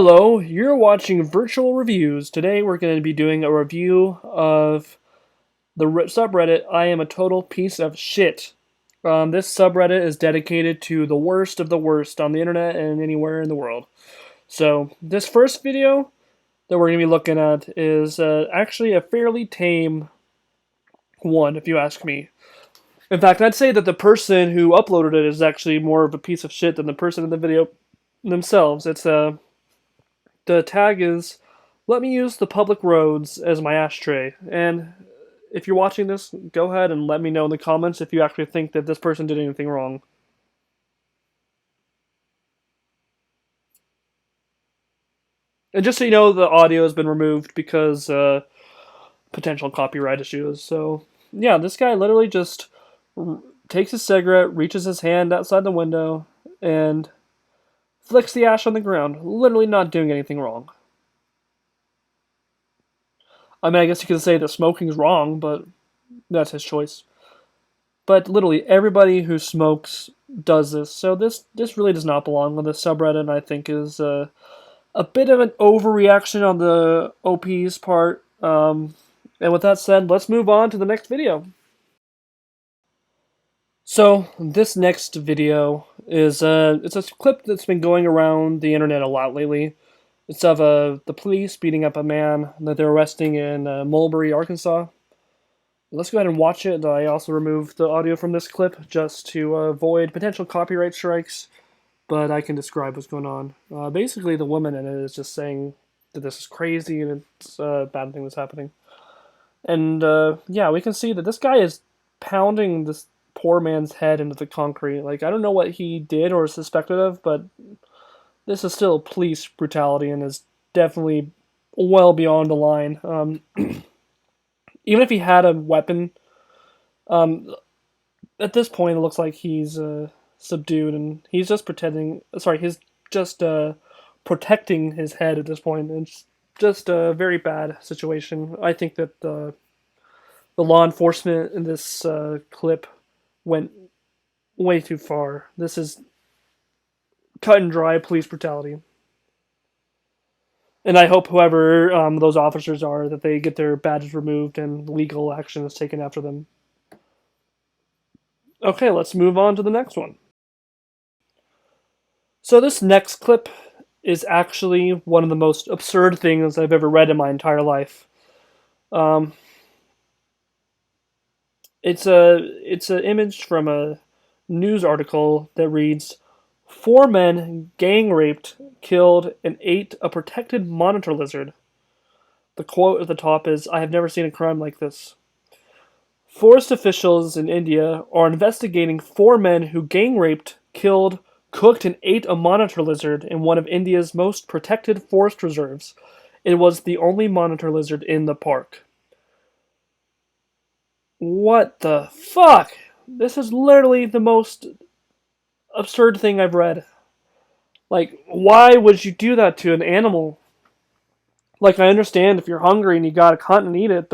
Hello, you're watching Virtual Reviews. Today we're going to be doing a review of the subreddit I am a total piece of shit. This subreddit is dedicated to the worst of the worst on the internet and anywhere in the world. So, this first video that we're going to be looking at is actually a fairly tame one, if you ask me. In fact, I'd say that the person who uploaded it is actually more of a piece of shit than the person in the video themselves. The tag is, let me use the public roads as my ashtray. And if you're watching this, go ahead and let me know in the comments if you actually think that this person did anything wrong. And just so you know, the audio has been removed because potential copyright issues. So, yeah, this guy literally just takes his cigarette, reaches his hand outside the window, and flicks the ash on the ground, literally not doing anything wrong. I mean, I guess you could say that smoking's wrong, but that's his choice. But literally everybody who smokes does this, so this really does not belong on this subreddit. And I think is a bit of an overreaction on the OP's part. And with that said, let's move on to the next video. So this next video is it's a clip that's been going around the internet a lot lately. It's of the police beating up a man that they're arresting in Mulberry, Arkansas. Let's go ahead and watch it. I also removed the audio from this clip just to avoid potential copyright strikes, but I can describe what's going on. Basically, the woman in it is just saying that this is crazy and it's a bad thing that's happening. And yeah, we can see that this guy is pounding this poor man's head into the concrete. Like, I don't know what he did or is suspected of, but this is still police brutality and is definitely well beyond the line. Even if he had a weapon, um, at this point it looks like he's subdued and he's just pretending. Sorry, he's just protecting his head at this point. It's just a very bad situation. I think that the law enforcement in this clip went way too far. This is cut and dry police brutality. And I hope whoever those officers are, that they get their badges removed and legal action is taken after them. Okay, let's move on to the next one. So this next clip is actually one of the most absurd things I've ever read in my entire life. Um, it's an image from a news article that reads, "Four men gang raped, killed, and ate a protected monitor lizard." The quote at the top is, "I have never seen a crime like this." Forest officials in India are investigating four men who gang raped, killed, cooked, and ate a monitor lizard in one of India's most protected forest reserves. It was the only monitor lizard in the park. What the fuck? This is literally the most absurd thing I've read. Like, why would you do that to an animal? Like, I understand if you're hungry and you gotta hunt and eat it,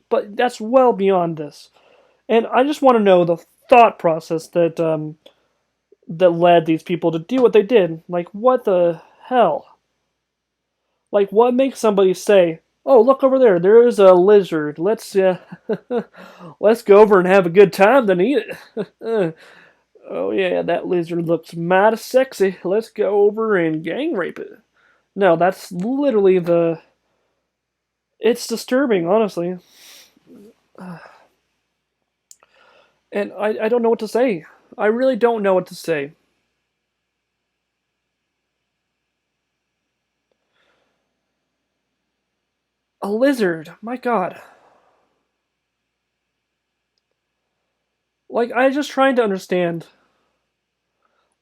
but that's well beyond this. And I just want to know the thought process that led these people to do what they did. Like, what the hell? Like, what makes somebody say, "Oh, look over there. There is a lizard. Let's let's go over and have a good time, then eat it." Oh yeah, that lizard looks mighty sexy. Let's go over and gang rape it. No, that's literally the. It's disturbing, honestly. And I don't know what to say. I really don't know what to say. A lizard, my god. Like, I'm just trying to understand.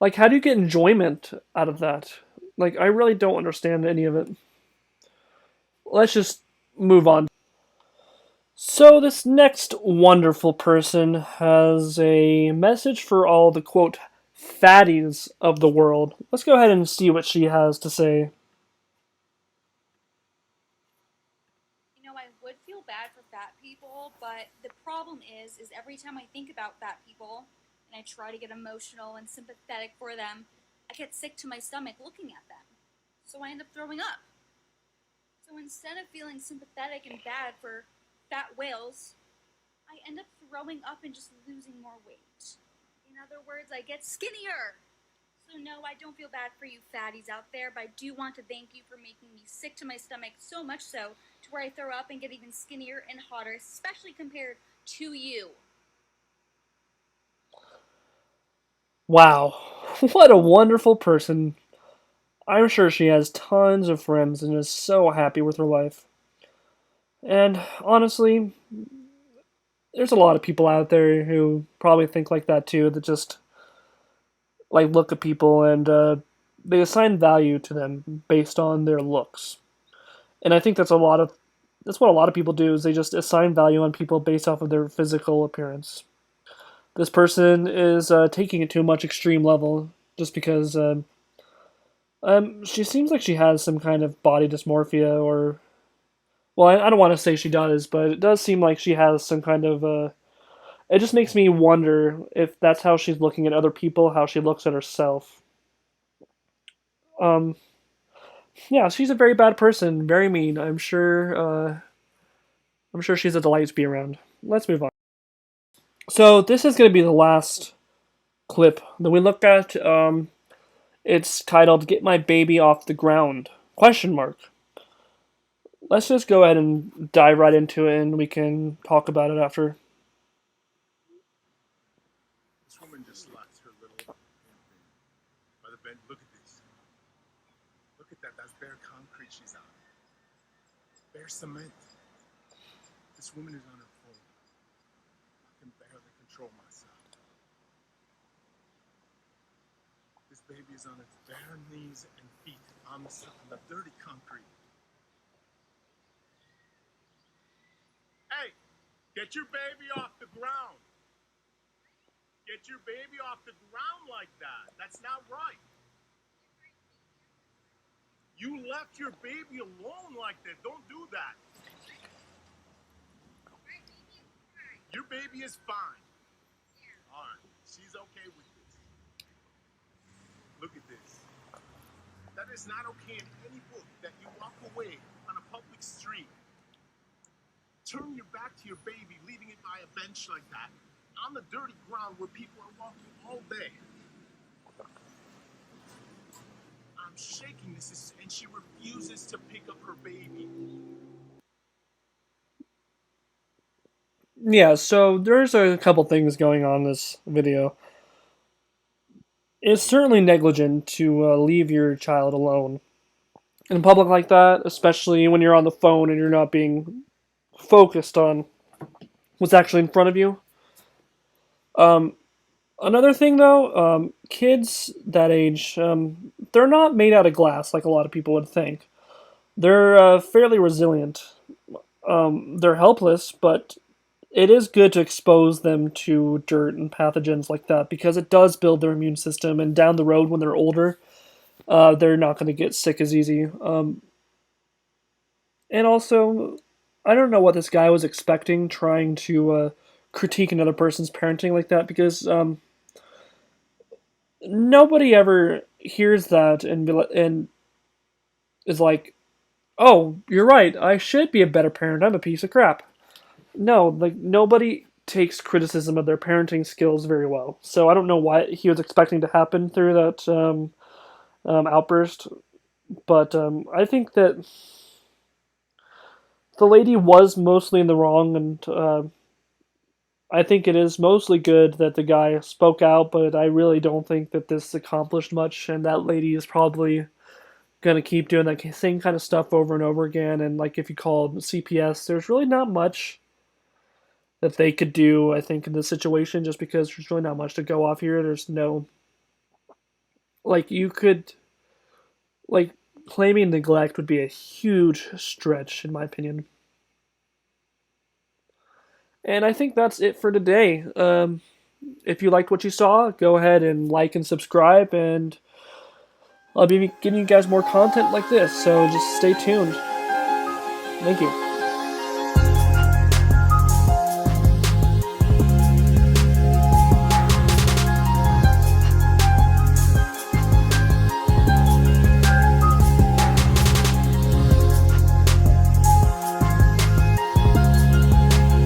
Like, how do you get enjoyment out of that? Like, I really don't understand any of it. Let's just move on. So, this next wonderful person has a message for all the quote fatties of the world. Let's go ahead and see what she has to say. I would feel bad for fat people, but the problem is every time I think about fat people and I try to get emotional and sympathetic for them, I get sick to my stomach looking at them. So I end up throwing up. So instead of feeling sympathetic and bad for fat whales, I end up throwing up and just losing more weight. In other words, I get skinnier. So no, I don't feel bad for you fatties out there, but I do want to thank you for making me sick to my stomach, so much so to where I throw up and get even skinnier and hotter, especially compared to you. Wow, what a wonderful person. I'm sure she has tons of friends and is so happy with her life. And honestly, there's a lot of people out there who probably think like that too, that just like look at people and they assign value to them based on their looks. And I think that's what a lot of people do is they just assign value on people based off of their physical appearance. This person is taking it to a much extreme level just because she seems like she has some kind of body dysmorphia or well, I don't want to say she does, but it does seem like she has some kind of it just makes me wonder if that's how she's looking at other people, how she looks at herself. Um, yeah, she's a very bad person, very mean. I'm sure she's a delight to be around. Let's move on. So this is going to be the last clip that we look at. It's titled "Get My Baby Off the Ground?" Question mark. Let's just go ahead and dive right into it, and we can talk about it after. This woman just left her little by the bed. Look at this. Look at that. That's bare concrete she's on. Bare cement. This woman is on her phone. I can barely control myself. This baby is on its bare knees and feet on the dirty concrete. Hey, get your baby off the ground. Get your baby off the ground like that. That's not right. You left your baby alone like that. Don't do that. Your baby is fine. All right. She's okay with this. Look at this. That is not okay in any book that you walk away on a public street. Turn your back to your baby, leaving it by a bench like that, on the dirty ground where people are walking all day. I'm shaking this, and she refuses to pick up her baby. Yeah, so there's a couple things going on in this video. It's certainly negligent to leave your child alone in public like that, especially when you're on the phone and you're not being focused on what's actually in front of you. Um, Another thing though, kids that age, they're not made out of glass like a lot of people would think. They're fairly resilient. They're helpless, but it is good to expose them to dirt and pathogens like that because it does build their immune system. And down the road, when they're older, they're not going to get sick as easy. And also, I don't know what this guy was expecting trying to critique another person's parenting like that because nobody ever hears that and is like, "Oh, you're right. I should be a better parent. I'm a piece of crap." No, like nobody takes criticism of their parenting skills very well. So I don't know what he was expecting to happen through that outburst, but I think that the lady was mostly in the wrong, and I think it is mostly good that the guy spoke out. But I really don't think that this accomplished much, and that lady is probably gonna keep doing that same kind of stuff over and over again. And like if you called CPS, there's really not much that they could do, I think, in this situation, just because there's really not much to go off here. There's no, like, you could, like, claiming neglect would be a huge stretch, in my opinion. And I think that's it for today. If you liked what you saw, go ahead and like and subscribe, and I'll be giving you guys more content like this, so just stay tuned. Thank you.